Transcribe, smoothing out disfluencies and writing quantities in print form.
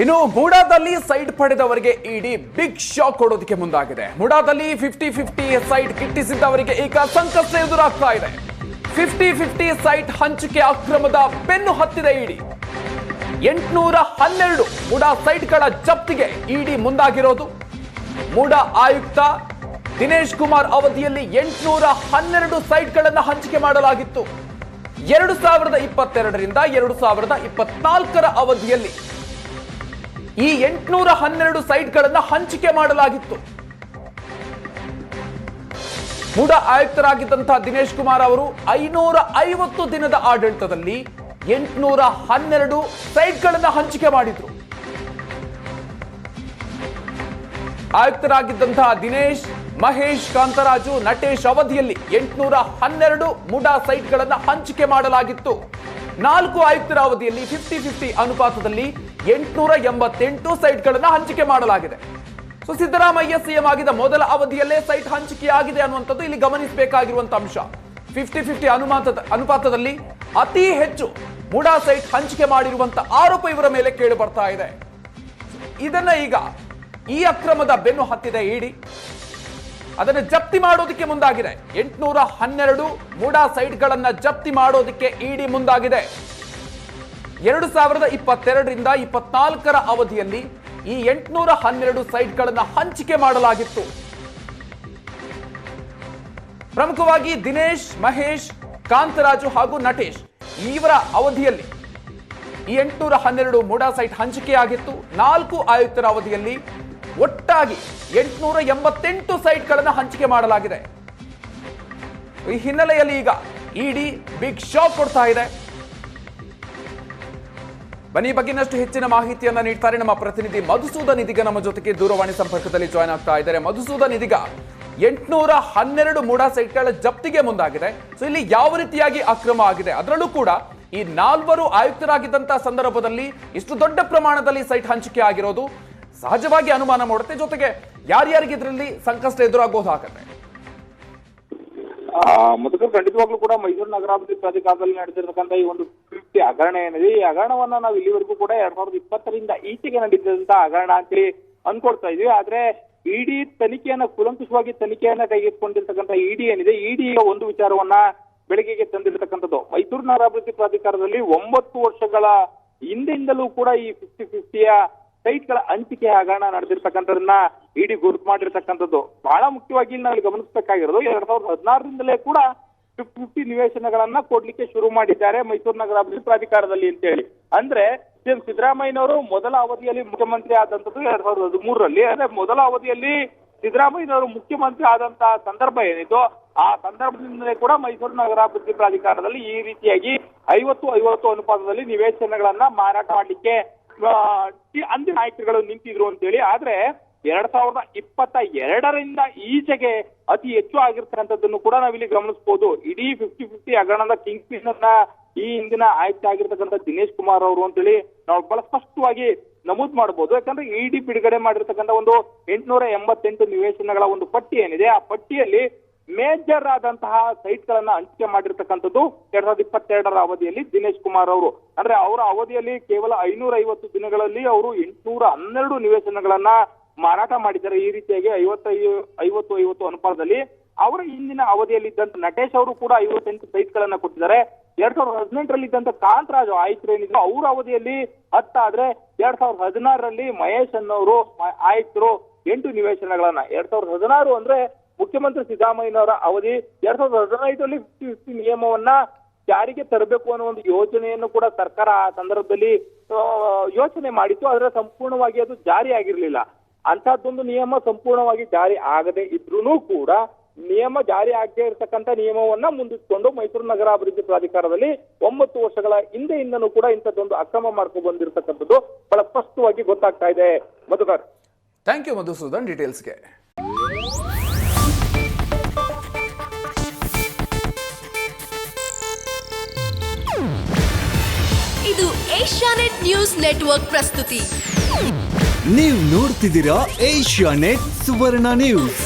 ಇನ್ನು ಮೂಡಾದಲ್ಲಿ ಸೈಟ್ ಪಡೆದವರಿಗೆ ಇಡಿ big shock ಕೊಡೋದಕ್ಕೆ ಮುಂದಾಗಿದೆ. ಮೂಡಾದಲ್ಲಿ 50-50 ಸೈಟ್ ಗಿಟ್ಟಿಸಿದ್ದವರಿಗೆ ಈಗ ಸಂಕಷ್ಟ ಎದುರಾಗ್ತಾ ಇದೆ. 50-50 ಸೈಟ್ ಹಂಚಿಕೆ ಅಕ್ರಮದ ಬೆನ್ನು ಹತ್ತಿದೆ ಇಡಿ. 812 ಮೂಡಾ ಸೈಟ್ಗಳ ಜಪ್ತಿಗೆ ಇಡಿ ಮುಂದಾಗಿರೋದು. ಮೂಡಾ ಆಯುಕ್ತ ದಿನೇಶ್ ಕುಮಾರ್ ಅವಧಿಯಲ್ಲಿ 812 ಸೈಟ್ಗಳನ್ನು ಹಂಚಿಕೆ ಮಾಡಲಾಗಿತ್ತು. 2022ರಿಂದ 2024 ಅವಧಿಯಲ್ಲಿ ಈ 812 ಸೈಟ್ಗಳನ್ನು ಹಂಚಿಕೆ ಮಾಡಲಾಗಿತ್ತು. ಮೂಡಾ ಆಯುಕ್ತರಾಗಿದ್ದಂತಹ ದಿನೇಶ್ ಕುಮಾರ್ ಅವರು 550 ದಿನದ ಆಡಳಿತದಲ್ಲಿ 812 ಸೈಟ್ಗಳನ್ನು ಹಂಚಿಕೆ ಮಾಡಿದ್ರು. ಆಯುಕ್ತರಾಗಿದ್ದಂತಹ ದಿನೇಶ್, ಮಹೇಶ್, ಕಾಂತರಾಜು, ನಟೇಶ್ ಅವಧಿಯಲ್ಲಿ 812 ಮೂಡಾ ಸೈಟ್ಗಳನ್ನು ಹಂಚಿಕೆ ಮಾಡಲಾಗಿತ್ತು. 4 ಆಯುಕ್ತರ ಅವಧಿಯಲ್ಲಿ 50-50 ಅನುಪಾತದಲ್ಲಿ 888 ಸೈಟ್ಗಳನ್ನು ಹಂಚಿಕೆ ಮಾಡಲಾಗಿದೆ. ಸೊ ಸಿದ್ದರಾಮಯ್ಯ ಸಿಎಂ ಆಗಿದ ಮೊದಲ ಅವಧಿಯಲ್ಲೇ ಸೈಟ್ ಹಂಚಿಕೆಯಾಗಿದೆ ಅನ್ನುವಂಥದ್ದು ಇಲ್ಲಿ ಗಮನಿಸಬೇಕಾಗಿರುವಂತಹ ಅಂಶ. 50-50 ಅನುಪಾತದಲ್ಲಿ ಅತಿ ಹೆಚ್ಚು ಮೂಡಾ ಸೈಟ್ ಹಂಚಿಕೆ ಮಾಡಿರುವಂತಹ ಆರೋಪ ಇವರ ಮೇಲೆ ಕೇಳಿ ಬರ್ತಾ ಇದೆ. ಇದನ್ನ ಈಗ ಈ ಅಕ್ರಮದ ಬೆನ್ನು ಹತ್ತಿದೆ ಇಡಿ. ಅದನ್ನು ಜಪ್ತಿ ಮಾಡೋದಕ್ಕೆ ಮುಂದಾಗಿದೆ. 812 ಮೂಡಾ ಸೈಟ್ಗಳನ್ನ ಜಪ್ತಿ ಮಾಡೋದಕ್ಕೆ ಇಡಿ ಮುಂದಾಗಿದೆ. 2022ರಿಂದ 2024 ಅವಧಿಯಲ್ಲಿ ಈ 812 ಸೈಟ್ಗಳನ್ನ ಹಂಚಿಕೆ ಮಾಡಲಾಗಿತ್ತು. ಪ್ರಮುಖವಾಗಿ ದಿನೇಶ್, ಮಹೇಶ್, ಕಾಂತರಾಜು ಹಾಗೂ ನಟೇಶ್ ಇವರ ಅವಧಿಯಲ್ಲಿ ಈ 812 ಮೂಡಾ ಸೈಟ್ ಹಂಚಿಕೆಯಾಗಿತ್ತು. 4 ಆಯುಕ್ತರ ಅವಧಿಯಲ್ಲಿ ಒಟ್ಟಾಗಿ 888 ಸೈಟ್ಗಳನ್ನು ಹಂಚಿಕೆ ಮಾಡಲಾಗಿದೆ. ಈ ಹಿನ್ನೆಲೆಯಲ್ಲಿ ಈಗ ಇಡಿ ಬಿಗ್ ಶಾಕ್ ಕೊಡ್ತಾ ಇದೆ. ಬನ್ನಿ ಬಗ್ಗೆ ಇನ್ನಷ್ಟು ಹೆಚ್ಚಿನ ಮಾಹಿತಿಯನ್ನ ನೀಡ್ತಾರೆ ನಮ್ಮ ಪ್ರತಿನಿಧಿ ಮಧುಸೂದನ್ ಇದೀಗ ನಮ್ಮ ಜೊತೆಗೆ ದೂರವಾಣಿ ಸಂಪರ್ಕದಲ್ಲಿ ಜಾಯ್ನ್ ಆಗ್ತಾ ಇದ್ದಾರೆ. ಮಧುಸೂದನ್, ಇದೀಗ 812 ಮೂಡಾ ಸೈಟ್ಗಳ ಜಪ್ತಿಗೆ ಮುಂದಾಗಿದೆ. ಸೊ ಇಲ್ಲಿ ಯಾವ ರೀತಿಯಾಗಿ ಅಕ್ರಮ ಆಗಿದೆ, ಅದರಲ್ಲೂ ಕೂಡ ಈ 4 ಆಯುಕ್ತರಾಗಿದ್ದಂತಹ ಸಂದರ್ಭದಲ್ಲಿ ಇಷ್ಟು ದೊಡ್ಡ ಪ್ರಮಾಣದಲ್ಲಿ ಸೈಟ್ ಹಂಚಿಕೆ ಆಗಿರೋದು ಸಹಜವಾಗಿ ಅನುಮಾನ ಮಾಡುತ್ತೆ. ಜೊತೆಗೆ ಯಾರ್ಯಾರಿಗೆ ಇದರಲ್ಲಿ ಸಂಕಷ್ಟ ಎದುರಾಗೋದಾಗತ್ತೆ? ಮೊದಲು ಖಂಡಿತವಾಗ್ಲೂ ಕೂಡ ಮೈಸೂರು ನಗರಾಭಿವೃದ್ಧಿ ಪ್ರಾಧಿಕಾರದಲ್ಲಿ ನಡೆದಿರತಕ್ಕಂಥ ಈ ಒಂದು 50 ಹಗರಣ ಏನಿದೆ, ಈ ಹಗರಣವನ್ನ ನಾವು ಇಲ್ಲಿವರೆಗೂ ಕೂಡ 2020ರಿಂದ ಈಚೆಗೆ ನಡೀತಿದಂತ ಹಗರಣ ಅಂತೇಳಿ ಅನ್ಕೊಳ್ತಾ ಇದೀವಿ. ಆದ್ರೆ ಇಡಿ ತನಿಖೆಯನ್ನ ಕೂಲಂಕುಷವಾಗಿ ತನಿಖೆಯನ್ನ ಕೈಗೆತ್ತಿಕೊಂಡಿರ್ತಕ್ಕಂಥ ಇಡಿ ಏನಿದೆ, ಇಡಿ ಒಂದು ವಿಚಾರವನ್ನ ಬೆಳಕಿಗೆ ತಂದಿರತಕ್ಕಂಥದ್ದು. ಮೈಸೂರು ನಗರಾಭಿವೃದ್ಧಿ ಪ್ರಾಧಿಕಾರದಲ್ಲಿ 9 ವರ್ಷಗಳ ಹಿಂದೆಯಿಂದಲೂ ಕೂಡ ಈ 50-50ಯ ಸೈಟ್ಗಳ ಹಂಚಿಕೆ ಹಗರಣ ನಡೆದಿರ್ತಕ್ಕಂಥದನ್ನ ಇಡಿ ಗುರುತು ಮಾಡಿರ್ತಕ್ಕಂಥದ್ದು. ಬಹಳ ಮುಖ್ಯವಾಗಿ ಇಲ್ಲಿ ನಾವು ಗಮನಿಸಬೇಕಾಗಿರೋದು 2016ರಿಂದಲೇ ಕೂಡ 50-50 ನಿವೇಶನಗಳನ್ನ ಕೊಡ್ಲಿಕ್ಕೆ ಶುರು ಮಾಡಿದ್ದಾರೆ ಮೈಸೂರು ನಗರಾಭಿವೃದ್ಧಿ ಪ್ರಾಧಿಕಾರದಲ್ಲಿ ಅಂತ ಹೇಳಿ. ಅಂದ್ರೆ ಸಿಎಂ ಸಿದ್ದರಾಮಯ್ಯನವರು ಮೊದಲ ಅವಧಿಯಲ್ಲಿ ಮುಖ್ಯಮಂತ್ರಿ ಆದಂತದ್ದು 2013ರಲ್ಲಿ. ಅಂದ್ರೆ ಮೊದಲ ಅವಧಿಯಲ್ಲಿ ಸಿದ್ದರಾಮಯ್ಯನವರು ಮುಖ್ಯಮಂತ್ರಿ ಆದಂತಹ ಸಂದರ್ಭ ಏನಿತ್ತು, ಆ ಸಂದರ್ಭದಿಂದಲೇ ಕೂಡ ಮೈಸೂರು ನಗರಾಭಿವೃದ್ಧಿ ಪ್ರಾಧಿಕಾರದಲ್ಲಿ ಈ ರೀತಿಯಾಗಿ 50-50 ಅನುಪಾತದಲ್ಲಿ ನಿವೇಶನಗಳನ್ನ ಮಾರಾಟ ಮಾಡ್ಲಿಕ್ಕೆ ಅಂದಿನ ನಾಯಕರುಗಳು ನಿಂತಿದ್ರು ಅಂತೇಳಿ. ಆದ್ರೆ 2022ರಿಂದ ಈಚೆಗೆ ಅತಿ ಹೆಚ್ಚು ಆಗಿರ್ತಕ್ಕಂಥದ್ದನ್ನು ಕೂಡ ನಾವಿಲ್ಲಿ ಗಮನಿಸಬಹುದು. ಇಡೀ 50-50 ಹಗರಣದ ಕಿಂಗ್ ಪಿನ್ ಅನ್ನ ಈ ಹಿಂದಿನ ಆಯುಕ್ತ ಆಗಿರ್ತಕ್ಕಂಥ ದಿನೇಶ್ ಕುಮಾರ್ ಅವರು ಅಂತೇಳಿ ನಾವು ಬಹಳ ಸ್ಪಷ್ಟವಾಗಿ ನಮೂದು ಮಾಡಬಹುದು. ಯಾಕಂದ್ರೆ ಇಡಿ ಬಿಡುಗಡೆ ಮಾಡಿರ್ತಕ್ಕಂಥ ಒಂದು 888 ನಿವೇಶನಗಳ ಒಂದು ಪಟ್ಟಿ ಏನಿದೆ, ಆ ಪಟ್ಟಿಯಲ್ಲಿ ಮೇಜರ್ ಆದಂತಹ ಸೈಟ್ ಗಳನ್ನ ಹಂಚಿಕೆ ಮಾಡಿರ್ತಕ್ಕಂಥದ್ದು 2022ರ ಅವಧಿಯಲ್ಲಿ ದಿನೇಶ್ ಕುಮಾರ್ ಅವರು. ಅಂದ್ರೆ ಅವರ ಅವಧಿಯಲ್ಲಿ ಕೇವಲ 550 ದಿನಗಳಲ್ಲಿ ಅವರು 812 ನಿವೇಶನಗಳನ್ನ ಮಾರಾಟ ಮಾಡಿದ್ದಾರೆ. ಈ ರೀತಿಯಾಗಿ 50-50 ಅನುಪಾತದಲ್ಲಿ. ಅವರ ಹಿಂದಿನ ಅವಧಿಯಲ್ಲಿ ಇದ್ದಂತ ನಟೇಶ್ ಅವರು ಕೂಡ 58 ಸೈಟ್ ಗಳನ್ನ ಕೊಟ್ಟಿದ್ದಾರೆ. 2018ರಲ್ಲಿ ಇದ್ದಂತ ಕಾಂತರಾಜು ಆಯುಕ್ತರು ಏನಿದ್ರು ಅವರ ಅವಧಿಯಲ್ಲಿ 10 ಆದ್ರೆ 2016ರಲ್ಲಿ ಮಹೇಶ್ ಅನ್ನೋರು ಆಯುಕ್ತರು 8 ನಿವೇಶನಗಳನ್ನ. 2016 ಅಂದ್ರೆ ಮುಖ್ಯಮಂತ್ರಿ ಸಿದ್ದರಾಮಯ್ಯನವರ ಅವಧಿ. 2015ರಲ್ಲಿ 50-50 ನಿಯಮವನ್ನ ಜಾರಿಗೆ ತರಬೇಕು ಅನ್ನೋ ಒಂದು ಯೋಜನೆಯನ್ನು ಕೂಡ ಸರ್ಕಾರ ಆ ಸಂದರ್ಭದಲ್ಲಿ ಯೋಚನೆ ಮಾಡಿತ್ತು. ಆದ್ರೆ ಸಂಪೂರ್ಣವಾಗಿ ಅದು ಜಾರಿ ಆಗಿರ್ಲಿಲ್ಲ. ಅಂತಹದ್ದೊಂದು ನಿಯಮ ಸಂಪೂರ್ಣವಾಗಿ ಜಾರಿ ಆಗದೆ ಇದ್ರೂ ಕೂಡ ನಿಯಮ ಜಾರಿ ಆಗದೆ ಇರತಕ್ಕಂತ ನಿಯಮವನ್ನ ಮುಂದಿಟ್ಕೊಂಡು ಮೈಸೂರು ನಗರಾಭಿವೃದ್ಧಿ ಪ್ರಾಧಿಕಾರದಲ್ಲಿ 9 ವರ್ಷಗಳ ಹಿಂದೆಯಿಂದನೂ ಕೂಡ ಇಂಥದ್ದೊಂದು ಅಕ್ರಮ ಮಾಡ್ಕೊಂಡು ಬಂದಿರತಕ್ಕಂಥದ್ದು ಬಹಳ ಸ್ಪಷ್ಟವಾಗಿ ಗೊತ್ತಾಗ್ತಾ ಇದೆ. ಮಧುಕರ್, ಥ್ಯಾಂಕ್ ಯು ಮಧುಸೂದನ್ ಡೀಟೇಲ್ಸ್ಗೆ. ಇದು ಏಷ್ಯಾನೆಟ್ ನ್ಯೂಸ್ ನೆಟ್ವರ್ಕ್ ಪ್ರಸ್ತುತಿ. ನೀವು ನೋಡ್ತಿದ್ದೀರಾ ಏಷ್ಯಾನೆಟ್ ಸುವರ್ಣ ನ್ಯೂಸ್.